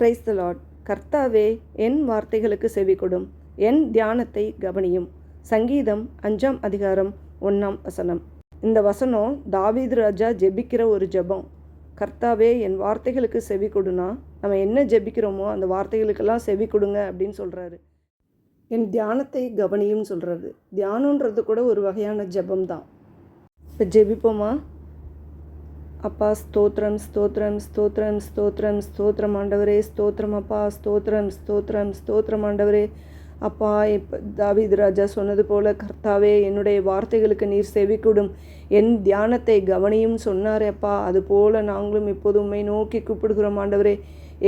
Praise the Lord. கர்த்தாவே, என் வார்த்தைகளுக்கு செவிகொடும், என் தியானத்தை கவனியும். சங்கீதம் 5ஆம் அதிகாரம் 1ஆம் வசனம். இந்த வசனம் தாவீது ராஜா ஜெபிக்கிற ஒரு ஜெபம். கர்த்தாவே, என் வார்த்தைகளுக்கு செவி கொடுனா, நம்ம என்ன ஜெபிக்கிறோமோ அந்த வார்த்தைகளுக்கெல்லாம் செவி கொடுங்க அப்படின்னு சொல்கிறாரு. என் தியானத்தை கவனியும் சொல்கிறாரு. தியானன்றது கூட ஒரு வகையான ஜெபம் தான். இப்போ ஜெபிப்போமா? அப்பா, ஸ்தோத்திரம் ஸ்தோத்திரம் ஸ்தோத்திரம் ஸ்தோத்திரம் ஸ்தோத்திரம் ஆண்டவரே, ஸ்தோத்திரம் அப்பா, ஸ்தோத்திரம் ஸ்தோத்திரம் ஸ்தோத்திரம் ஆண்டவரே. அப்பா, இப்போ தாவீது ராஜா சொன்னது போல், கர்த்தாவே, என்னுடைய வார்த்தைகளுக்கு நீர் செவிகொடும், என் தியானத்தை கவனியும் சொன்னாரே அப்பா. அதுபோல் நாங்களும் இப்போது உம்மை நோக்கி கூப்பிடுகிறோம் ஆண்டவரே.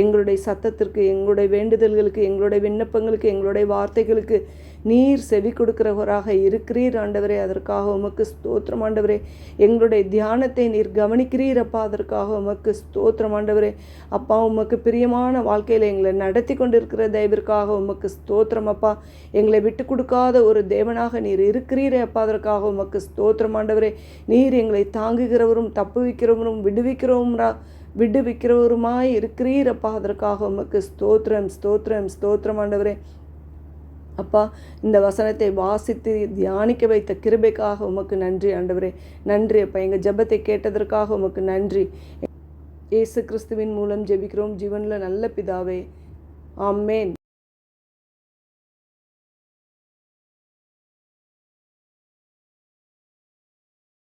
எங்களுடைய சத்தத்திற்கு, எங்களுடைய வேண்டுதல்களுக்கு, எங்களுடைய விண்ணப்பங்களுக்கு, எங்களுடைய வார்த்தைகளுக்கு நீர் செவி கொடுக்கிறவராக இருக்கிறீர் ஆண்டவரே. அதற்காக உமக்கு ஸ்தோத்திரம் ஆண்டவரே. எங்களுடைய தியானத்தை நீர் கவனிக்கிறீர் அப்பா. அதற்காக உமக்கு ஸ்தோத்திரம் ஆண்டவரே. அப்பா, உமக்கு பிரியமான வாழ்க்கையில் எங்களை நடத்தி கொண்டிருக்கிற தயவிற்காக உமக்கு ஸ்தோத்திரம் அப்பா. எங்களை விட்டு கொடுக்காத ஒரு தேவனாக நீர் இருக்கிறீரே அப்பா. அதற்காக உமக்கு ஸ்தோத்திரம் ஆண்டவரே. நீர் எங்களை தாங்குகிறவரும், தப்புவிக்கிறவரும், விடுவிக்கிறவருமாய் இருக்கிறீரப்பா. அதற்காக உமக்கு ஸ்தோத்திரம் ஸ்தோத்திரம் ஸ்தோத்திரம் ஆண்டவரே. அப்பா, இந்த வசனத்தை வாசித்து தியானிக்க வைத்த கிருபைக்காக உமக்கு நன்றி ஆண்டவரே. நன்றி அப்பா. எங்கள் ஜெபத்தை கேட்டதற்காக உமக்கு நன்றி. இயேசு கிறிஸ்துவின் மூலம் ஜெபிக்கிறோம் ஜீவனில் நல்ல பிதாவே. ஆமென்.